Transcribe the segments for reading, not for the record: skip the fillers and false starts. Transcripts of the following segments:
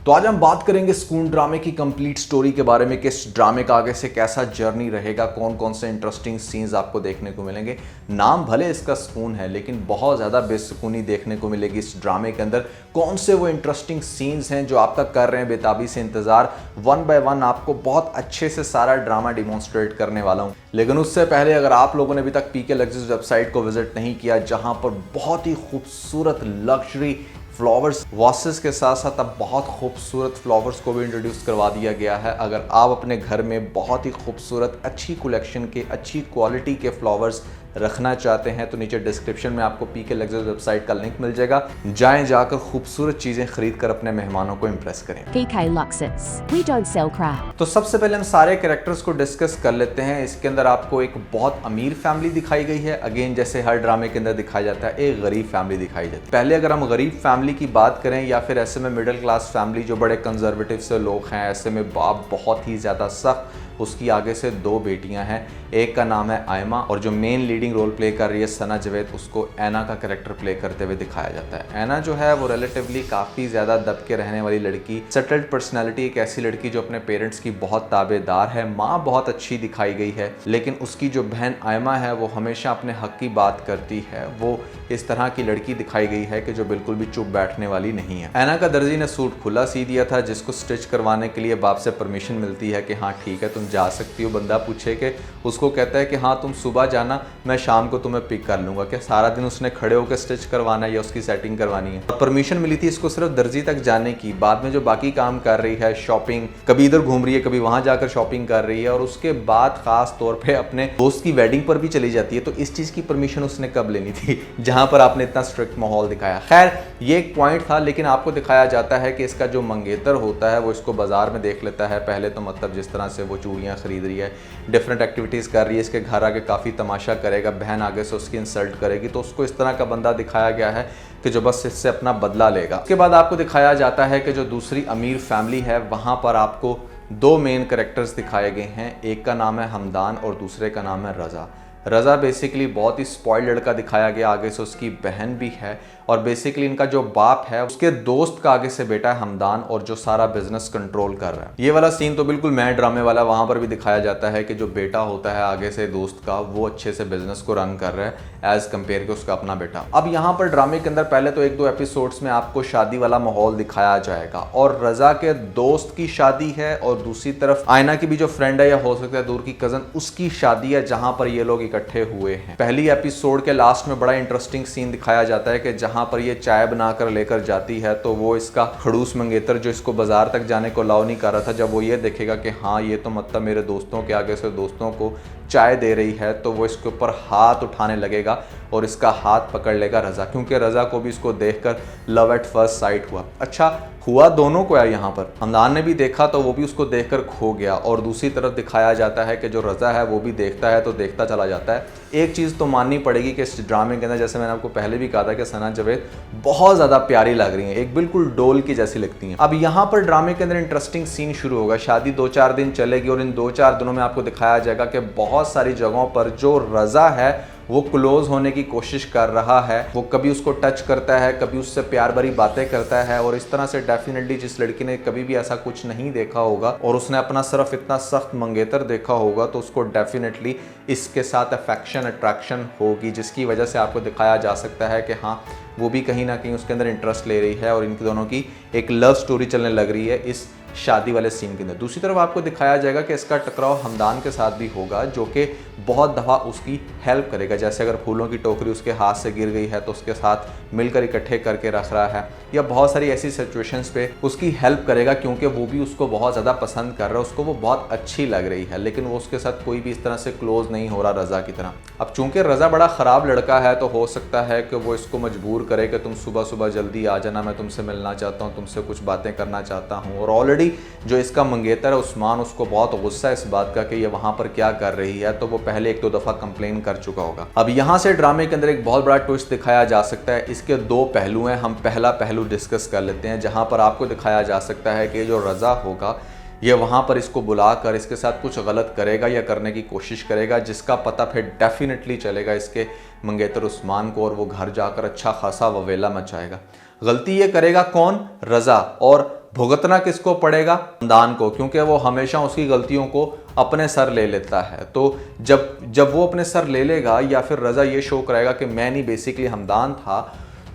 तो आज हम बात करेंगे सुकून ड्रामे की कंप्लीट स्टोरी के बारे में कि इस ड्रामे का आगे से कैसा जर्नी रहेगा, कौन कौन से इंटरेस्टिंग सीन्स आपको देखने को मिलेंगे। नाम भले इसका सुकून है लेकिन बहुत ज़्यादा बेसुकूनी देखने को मिलेगी इस ड्रामे के अंदर। कौन से वो इंटरेस्टिंग सीन्स हैं जो आपका कर रहे हैं बेताबी से इंतज़ार, वन बाय वन आपको बहुत अच्छे से सारा ड्रामा डिमॉन्स्ट्रेट करने वाला हूँ। लेकिन उससे पहले अगर आप लोगों ने अभी तक पीके लग्जरीज वेबसाइट को विजिट नहीं किया, जहाँ पर बहुत ही खूबसूरत लग्जरी फ्लावर्स वासेस के साथ साथ अब बहुत खूबसूरत फ्लावर्स को भी इंट्रोड्यूस करवा दिया गया है। अगर आप अपने घर में बहुत ही खूबसूरत अच्छी कलेक्शन के अच्छी क्वालिटी के फ्लावर्स रखना चाहते हैं तो नीचे डिस्क्रिप्शन में आपको पीके लग्जरीज वेबसाइट का लिंक मिल जाएगा। जाएं, जाकर खूबसूरत चीजें खरीद कर अपने मेहमानों को इम्प्रेस करें। PK Luxus. We don't sell crap. तो सबसे पहले हम सारे कैरेक्टर्स को डिस्कस कर लेते हैं। इसके अंदर आपको एक बहुत अमीर फैमिली दिखाई गई है। अगेन जैसे हर ड्रामे के अंदर दिखाया जाता है, एक गरीब फैमिली दिखाई जाती है। पहले अगर हम गरीब फैमिली की बात करें या फिर ऐसे में मिडिल क्लास फैमिली जो बड़े कंजर्वेटिव से लोग हैं, ऐसे में बाप बहुत ही ज़्यादा सख्त, उसकी आगे से दो बेटियां हैं। एक का नाम है आयमा और जो मेन लीडिंग रोल प्ले कर रही है सना जावेद, उसको ऐना का कैरेक्टर प्ले करते हुए दिखाया जाता है। ऐना जो है वो रिलेटिवली काफ़ी ज़्यादा दब के रहने वाली लड़की, सेटल्ड पर्सनैलिटी, एक ऐसी लड़की जो अपने पेरेंट्स की बहुत ताबेदार है। माँ बहुत अच्छी दिखाई गई है लेकिन उसकी जो बहन आयमा है वो हमेशा अपने हक की बात करती है। वो इस तरह की लड़की दिखाई गई है कि जो बिल्कुल भी चुप बैठने वाली नहीं है। ऐना का दर्जी ने सूट खुला सी दिया था जिसको स्टिच करवाने के लिए बाप से परमिशन मिलती है कि हाँ ठीक है तुम जा सकती हो। बंदा पूछे कि उसको कहता है कि हाँ तुम सुबह जाना, मैं शाम को तुम्हें पिक कर लूँगा। क्या सारा दिन उसने खड़े होकर स्टिच करवाना है या उसकी सेटिंग करवानी है। और परमिशन मिली थी इसको सिर्फ दर्जी तक जाने की। बाद में जो बाकी काम कर रही है, शॉपिंग, कभी इधर घूम रही है कभी वहाँ जाकर शॉपिंग कर रही है और उसके बाद खास तौर पर अपने दोस्त की वेडिंग पर भी चली जाती है। तो इस चीज़ की परमिशन उसने कब लेनी थी जहाँ पर आपने इतना स्ट्रिक्ट माहौल दिखाया। खैर ये एक पॉइंट था, लेकिन आपको दिखाया जाता है कि इसका जो मंगेतर होता है वो इसको बाजार में देख लेता है। पहले तो मतलब जिस तरह से वो चूड़ियाँ खरीद रही है, डिफरेंट एक्टिविटीज़ कर रही है, इसके घर आगे काफ़ी तमाशा करेगा, बहन आगे से उसकी इंसल्ट करेगी, तो उसको इस तरह का बंदा दिखाया गया है कि जो बस इससे अपना बदला लेगा। उसके बाद आपको दिखाया जाता है कि जो दूसरी अमीर फैमिली है वहाँ पर आपको दो मेन कैरेक्टर्स दिखाए गए हैं। एक का नाम है हमदान और दूसरे का नाम है रज़ा। रज़ा बेसिकली बहुत ही स्पॉइल्ड लड़का दिखाया गया, आगे से उसकी बहन भी है और बेसिकली इनका जो बाप है उसके दोस्त का आगे से बेटा है हमदान और जो सारा बिजनेस कंट्रोल कर रहा है। ये वाला सीन तो बिल्कुल मैं ड्रामे वाला, वहां पर भी दिखाया जाता है कि जो बेटा होता है आगे से दोस्त का, वो अच्छे से बिजनेस को रन कर रहा है एज कम्पेयर के उसका अपना बेटा। अब यहाँ पर ड्रामे के अंदर पहले तो एक दो एपिसोड्स में आपको शादी वाला माहौल दिखाया जाएगा और रज़ा के दोस्त की शादी है और दूसरी तरफ आयना की भी जो फ्रेंड है या हो सकता है दूर की कजन, उसकी शादी है जहां पर ये लोग इकट्ठे हुए हैं। पहली एपिसोड के लास्ट में बड़ा इंटरेस्टिंग सीन दिखाया जाता है कि जहां पर ये चाय बनाकर लेकर जाती है तो वो इसका खड़ूस मंगेतर जो इसको बाजार तक जाने को अलाउ नहीं कर रहा था, जब वो ये देखेगा कि हाँ ये तो मतलब मेरे दोस्तों के आगे से दोस्तों को चाय दे रही है, तो वो इसके ऊपर हाथ उठाने लगेगा और इसका हाथ पकड़ लेगा रज़ा, क्योंकि रज़ा को भी इसको देखकर लव एट फर्स्ट साइट हुआ। अच्छा हुआ दोनों को है, यहाँ पर हमदान ने भी देखा तो वो भी उसको देखकर खो गया और दूसरी तरफ दिखाया जाता है कि जो रज़ा है वो भी देखता है तो देखता चला जाता है। एक चीज़ तो माननी पड़ेगी कि इस ड्रामे के अंदर, जैसे मैंने आपको पहले भी कहा था कि सना जावेद बहुत ज़्यादा प्यारी लग रही है, एक बिल्कुल डोल की जैसी लगती हैं। अब यहाँ पर ड्रामे के अंदर इंटरेस्टिंग सीन शुरू होगा। शादी 2-4 दिन चलेगी और इन 2-4 दिनों में आपको दिखाया जाएगा कि बहुत सारी जगहों पर जो रज़ा है वो क्लोज होने की कोशिश कर रहा है। वो कभी उसको टच करता है, कभी उससे प्यार भरी बातें करता है और इस तरह से डेफिनेटली जिस लड़की ने कभी भी ऐसा कुछ नहीं देखा होगा और उसने अपना सिर्फ इतना सख्त मंगेतर देखा होगा तो उसको डेफिनेटली इसके साथ अफेक्शन, अट्रैक्शन होगी, जिसकी वजह से आपको दिखाया जा सकता है कि हाँ वो भी कहीं ना कहीं उसके अंदर इंटरेस्ट ले रही है और इनकी दोनों की एक लव स्टोरी चलने लग रही है इस शादी वाले सीन के अंदर। दूसरी तरफ आपको दिखाया जाएगा कि इसका टकराव हमदान के साथ भी होगा जो कि बहुत दफ़ा उसकी हेल्प करेगा। जैसे अगर फूलों की टोकरी उसके हाथ से गिर गई है तो उसके साथ मिलकर इकट्ठे करके रख रहा है, या बहुत सारी ऐसी सिचुएशंस पे उसकी हेल्प करेगा क्योंकि वो भी उसको बहुत ज़्यादा पसंद कर रहा है, उसको वो बहुत अच्छी लग रही है, लेकिन वो उसके साथ कोई भी इस तरह से क्लोज नहीं हो रहा रज़ा की तरह। अब चूंकि रज़ा बड़ा ख़राब लड़का है तो हो सकता है कि वो इसको मजबूर करे कि तुम सुबह सुबह जल्दी आ जाना, मैं तुमसे मिलना चाहता हूँ, तुमसे कुछ बातें करना चाहता हूँ। और ऑलरेडी जो इसका मंगेतर है उस्मान, उसको बहुत गुस्सा है इस बात का कि ये वहाँ पर क्या कर रही है, तो वो पहले 1-2 दफ़ा कंप्लेन कर चुका होगा। अब यहाँ से ड्रामे के अंदर एक बहुत बड़ा ट्विस्ट दिखाया जा सकता है। इसके दो पहलू हैं, हम पहला पहलू डिस्कस कर लेते हैं, जहाँ पर आपको दिखाया जा सकता है कि जो रज़ा होगा ये वहाँ पर इसको बुलाकर इसके साथ कुछ गलत करेगा या करने की कोशिश करेगा, जिसका पता फिर डेफिनेटली चलेगा इसके मंगेतर उस्मान को और वो घर जाकर अच्छा खासा ववेला मचाएगा। गलती ये करेगा कौन? रज़ा। और भुगतना किसको पड़ेगा? हमदान को, क्योंकि वो हमेशा उसकी गलतियों को अपने सर ले लेता है। तो जब वो अपने सर ले लेगा या फिर रज़ा ये शो कराएगा कि मैं नहीं बेसिकली हमदान था,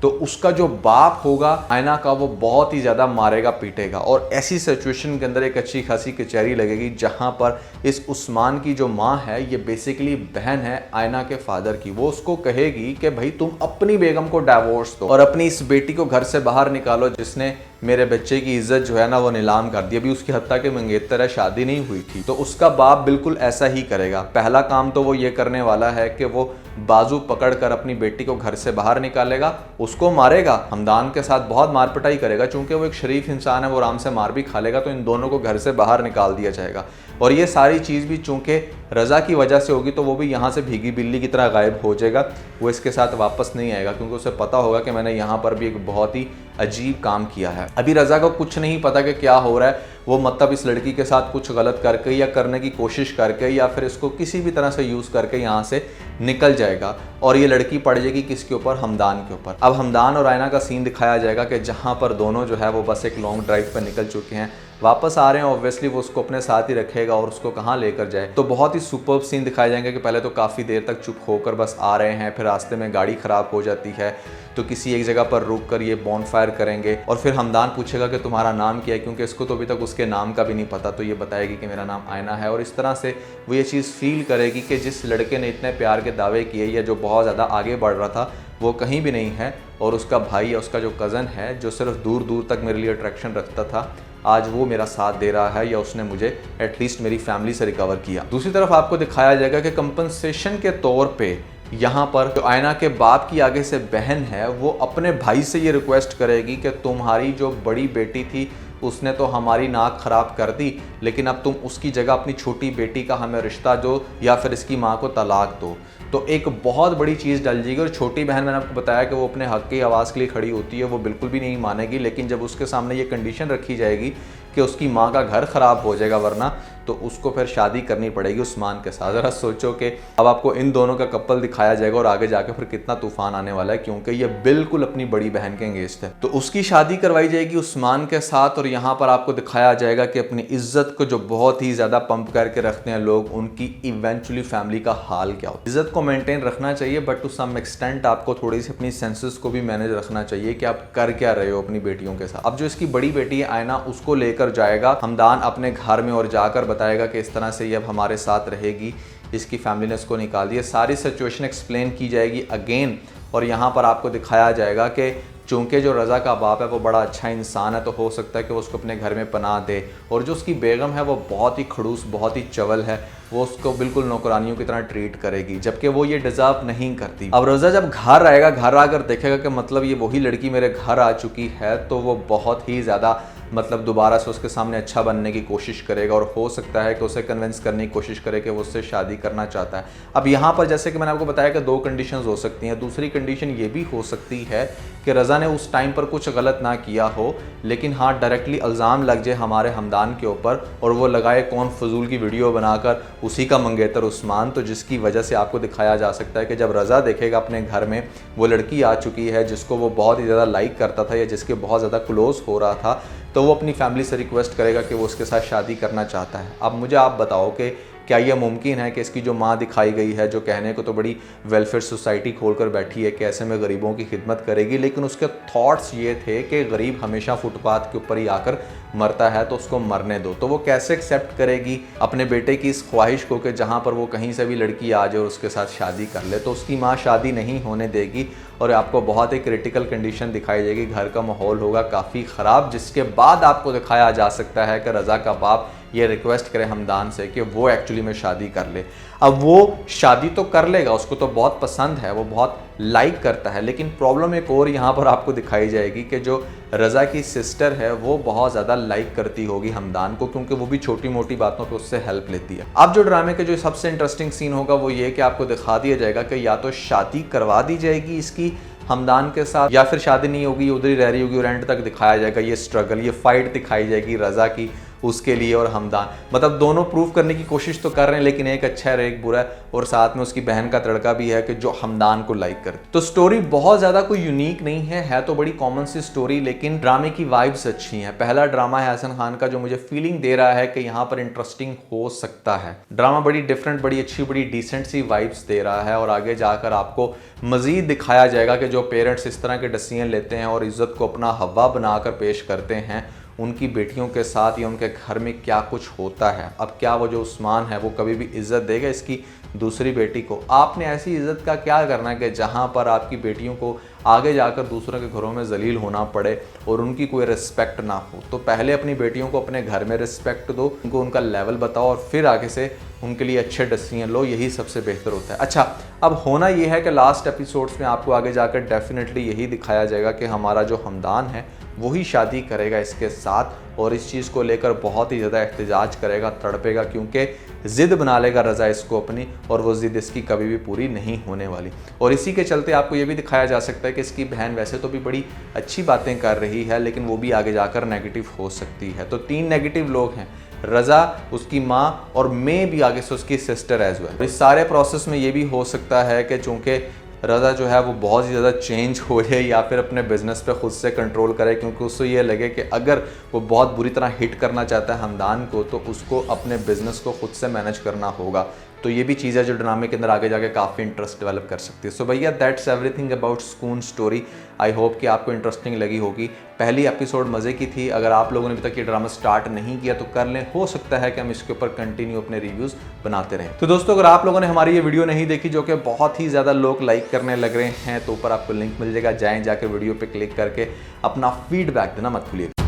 तो उसका जो बाप होगा आयना का वो बहुत ही ज़्यादा मारेगा पीटेगा। और ऐसी सिचुएशन के अंदर एक अच्छी खासी कचहरी लगेगी जहाँ पर इस उस्मान की जो माँ है ये बेसिकली बहन है आयना के फादर की। वो उसको कहेगी कि भाई तुम अपनी बेगम को डाइवोर्स दो और अपनी इस बेटी को घर से बाहर निकालो जिसने मेरे बच्चे की इज्जत जो है ना वो नीलाम कर दी। अभी उसकी हत्या के मंगेतर है, शादी नहीं हुई थी। तो उसका बाप बिल्कुल ऐसा ही करेगा। पहला काम तो वो ये करने वाला है कि वो बाजू पकड़कर अपनी बेटी को घर से बाहर निकालेगा, उसको मारेगा, हमदान के साथ बहुत मार पिटाई करेगा। चूंकि वो एक शरीफ इंसान है, वो आराम से मार भी खा लेगा, तो इन दोनों को घर से बाहर निकाल दिया जाएगा। और ये सारी चीज़ भी चूंकि रज़ा की वजह से होगी तो वो भी यहाँ से भीगी बिल्ली की तरह गायब हो जाएगा। वो इसके साथ वापस नहीं आएगा क्योंकि उसे पता होगा कि मैंने यहाँ पर भी एक बहुत ही अजीब काम किया है। अभी रज़ा को कुछ नहीं पता कि क्या हो रहा है। वो मतलब इस लड़की के साथ कुछ गलत करके या करने की कोशिश करके या फिर इसको किसी भी तरह से यूज़ करके यहाँ से निकल जाएगा और ये लड़की पड़ जाएगी किसके ऊपर? हमदान के ऊपर। अब हमदान और आयना का सीन दिखाया जाएगा कि जहाँ पर दोनों जो है वो बस एक लॉन्ग ड्राइव पर निकल चुके हैं, वापस आ रहे हैं। ऑब्वियसली वो उसको अपने साथ ही रखेगा और उसको कहाँ लेकर जाए। तो बहुत ही सुपर्ब सीन दिखाए जाएंगे कि पहले तो काफ़ी देर तक चुप होकर बस आ रहे हैं, फिर रास्ते में गाड़ी ख़राब हो जाती है तो किसी एक जगह पर रुक कर ये बॉनफायर करेंगे और फिर हमदान पूछेगा कि तुम्हारा नाम क्या है, क्योंकि इसको तो अभी तक उसके नाम का भी नहीं पता। तो ये बताएगी कि मेरा नाम आयना है। और इस तरह से वो ये चीज़ फील करेगी कि जिस लड़के ने इतने प्यार के दावे किए या जो बहुत ज़्यादा आगे बढ़ रहा था वो कहीं भी नहीं है और उसका भाई या उसका जो कज़न है जो सिर्फ दूर दूर तक मेरे लिए अट्रैक्शन रखता था, आज वो मेरा साथ दे रहा है या उसने मुझे एटलीस्ट मेरी फैमिली से रिकवर किया। दूसरी तरफ आपको दिखाया जाएगा कि कंपनसेशन के तौर पे यहाँ पर जो आयना के बाप की आगे से बहन है वो अपने भाई से ये रिक्वेस्ट करेगी कि तुम्हारी जो बड़ी बेटी थी उसने तो हमारी नाक खराब कर दी, लेकिन अब तुम उसकी जगह अपनी छोटी बेटी का हमें रिश्ता दो या फिर इसकी माँ को तलाक दो। तो एक बहुत बड़ी चीज़ डल जाएगी। और छोटी बहन, मैंने आपको बताया कि वो अपने हक की आवाज़ के लिए खड़ी होती है, वो बिल्कुल भी नहीं मानेगी। लेकिन जब उसके सामने ये कंडीशन रखी जाएगी कि उसकी माँ का घर ख़राब हो जाएगा वरना, तो उसको फिर शादी करनी पड़ेगी उस्मान के साथ। ज़रा सोचो कि अब आपको इन दोनों का कपल दिखाया जाएगा और आगे जाके फिर कितना तूफान आने वाला है, क्योंकि ये बिल्कुल अपनी बड़ी बहन के एंगेज्ड है। तो उसकी शादी करवाई जाएगी उस्मान के साथ। और यहाँ पर आपको दिखाया जाएगा कि अपनी इज्जत को जो बहुत ही ज़्यादा पंप करके रखते हैं लोग, उनकी इवेंचुअली फैमिली का हाल क्या हो। इज्जत को मेंटेन रखना चाहिए बट टू सम एक्सटेंट आपको थोड़ी सी अपनी सेंसेस को भी मैनेज रखना चाहिए कि आप कर क्या रहे हो अपनी बेटियों के साथ। अब जो इसकी बड़ी बेटी है आयना, उसको लेकर जाएगा हमदान अपने घर में और जाकर बताएगा कि इस तरह से ये अब हमारे साथ रहेगी, इसकी फैमिली ने इसको निकाल दिया। सारी सिचुएशन एक्सप्लेन की जाएगी अगेन। और यहाँ पर आपको दिखाया जाएगा कि चूँकि जो रज़ा का बाप है वो बड़ा अच्छा इंसान है तो हो सकता है कि वो उसको अपने घर में पनाह दे। और जो उसकी बेगम है वो बहुत ही खड़ूस, बहुत ही चवल है, वो उसको बिल्कुल नौकरानियों की तरह ट्रीट करेगी, जबकि वो ये डिज़र्व नहीं करती। अब रज़ा जब घर आएगा, घर आकर देखेगा कि मतलब ये वही लड़की मेरे घर आ चुकी है, तो वो बहुत ही ज़्यादा मतलब दोबारा से उसके सामने अच्छा बनने की कोशिश करेगा और हो सकता है कि उसे कन्विंस करने की कोशिश करे कि वो उससे शादी करना चाहता है। अब यहाँ पर जैसे कि मैंने आपको बताया कि दो कंडीशंस हो सकती हैं। दूसरी कंडीशन ये भी हो सकती है कि रज़ा ने उस टाइम पर कुछ गलत ना किया हो, लेकिन हाँ डायरेक्टली इल्ज़ाम लग जाए हमारे हमदान के ऊपर और वो लगाए कौन फजूल की वीडियो बनाकर उसी का मंगेतर उस्मान। तो जिसकी वजह से आपको दिखाया जा सकता है कि जब रज़ा देखेगा अपने घर में वो लड़की आ चुकी है जिसको वो बहुत ही ज़्यादा लाइक करता था या जिसके बहुत ज़्यादा क्लोज हो रहा था, तो वो अपनी फैमिली से रिक्वेस्ट करेगा कि वो उसके साथ शादी करना चाहता है। अब मुझे आप बताओ कि क्या यह मुमकिन है कि इसकी जो माँ दिखाई गई है, जो कहने को तो बड़ी वेलफेयर सोसाइटी खोलकर बैठी है कि ऐसे में गरीबों की खिदमत करेगी, लेकिन उसके थॉट्स ये थे कि गरीब हमेशा फुटपाथ के ऊपर ही आकर मरता है तो उसको मरने दो। तो वो कैसे एक्सेप्ट करेगी अपने बेटे की इस ख्वाहिश को कि जहाँ पर वो कहीं से भी लड़की आ जाए और उसके साथ शादी कर ले। तो उसकी माँ शादी नहीं होने देगी और आपको बहुत ही क्रिटिकल कंडीशन दिखाई देगी। घर का माहौल होगा काफ़ी ख़राब, जिसके बाद आपको दिखाया जा सकता है कि रज़ा का बाप ये रिक्वेस्ट करे हमदान से कि वो एक्चुअली में शादी कर ले। अब वो शादी तो कर लेगा, उसको तो बहुत पसंद है, वो बहुत लाइक करता है, लेकिन प्रॉब्लम एक और यहाँ पर आपको दिखाई जाएगी कि जो रज़ा की सिस्टर है वो बहुत ज़्यादा लाइक करती होगी हमदान को, क्योंकि वो भी छोटी मोटी बातों पे उससे हेल्प लेती है। अब जो ड्रामे के जो सबसे इंटरेस्टिंग सीन होगा वो ये कि आपको दिखा दिया जाएगा कि या तो शादी करवा दी जाएगी इसकी हमदान के साथ या फिर शादी नहीं होगी, उधर ही रह रही होगी और एंड तक दिखाया जाएगा ये स्ट्रगल, ये फाइट दिखाई जाएगी रज़ा की उसके लिए और हमदान, मतलब दोनों प्रूव करने की कोशिश तो कर रहे हैं, लेकिन एक अच्छा है एक बुरा है, और साथ में उसकी बहन का तड़का भी है कि जो हमदान को लाइक करे। तो स्टोरी बहुत ज्यादा कोई यूनिक नहीं है तो बड़ी कॉमन सी स्टोरी, लेकिन ड्रामे की वाइब्स अच्छी हैं। पहला ड्रामा है हसन खान का जो मुझे फीलिंग दे रहा है कि यहाँ पर इंटरेस्टिंग हो सकता है। ड्रामा बड़ी डिफरेंट, बड़ी अच्छी, बड़ी डिसेंट सी वाइब्स दे रहा है और आगे जाकर आपको मजीद दिखाया जाएगा कि जो पेरेंट्स इस तरह के डिसीजन लेते हैं और इज्जत को अपना हवा बनाकर पेश करते हैं, उनकी बेटियों के साथ या उनके घर में क्या कुछ होता है। अब क्या वो जो उस्मान है वो कभी भी इज्जत देगा इसकी दूसरी बेटी को? आपने ऐसी इज्जत का क्या करना है कि जहां पर आपकी बेटियों को आगे जाकर दूसरों के घरों में जलील होना पड़े और उनकी कोई रिस्पेक्ट ना हो? तो पहले अपनी बेटियों को अपने घर में रिस्पेक्ट दो, उनको उनका लेवल बताओ और फिर आगे से उनके लिए अच्छे डिसीजन लो, यही सबसे बेहतर होता है। अच्छा, अब होना यह है कि लास्ट एपिसोड्स में आपको आगे जाकर डेफिनेटली यही दिखाया जाएगा कि हमारा जो हमदान है वही शादी करेगा इसके साथ, और इस चीज़ को लेकर बहुत ही ज़्यादा एहतजाज करेगा, तड़पेगा, क्योंकि ज़िद बना लेगा रज़ा इसको अपनी, और वो ज़िद इसकी कभी भी पूरी नहीं होने वाली। और इसी के चलते आपको ये भी दिखाया जा सकता है कि इसकी बहन वैसे तो भी बड़ी अच्छी बातें कर रही है, लेकिन वो भी आगे जाकर नेगेटिव हो सकती है। तो 3 नेगेटिव लोग हैं, रज़ा, उसकी माँ और मैं भी आगे से उसकी सिस्टर एज वेल। इस सारे प्रोसेस में ये भी हो सकता है कि चूँकि रज़ा जो है वो बहुत ही ज़्यादा चेंज हो जाए या फिर अपने बिज़नेस पे खुद से कंट्रोल करे, क्योंकि उसको ये लगे कि अगर वो बहुत बुरी तरह हिट करना चाहता है हमदान को तो उसको अपने बिज़नेस को खुद से मैनेज करना होगा। तो ये भी चीज़ है जो ड्रामे के अंदर आगे जाके काफ़ी इंटरेस्ट डेवलप कर सकती है। सो भैया दैट्स एवरीथिंग अबाउट सुकून स्टोरी। आई होप कि आपको इंटरेस्टिंग लगी होगी। पहली एपिसोड मज़े की थी। अगर आप लोगों ने अभी तक ये ड्रामा स्टार्ट नहीं किया तो कर लें, हो सकता है कि हम इसके ऊपर कंटिन्यू अपने रिव्यूज़ बनाते रहें। तो दोस्तों, अगर आप लोगों ने हमारी ये वीडियो नहीं देखी जो कि बहुत ही ज़्यादा लोग लाइक करने लग रहे हैं, तो ऊपर आपको लिंक मिल जाएगा, जाएँ जाकर वीडियो पर क्लिक करके अपना फीडबैक देना मत भूलिएगा।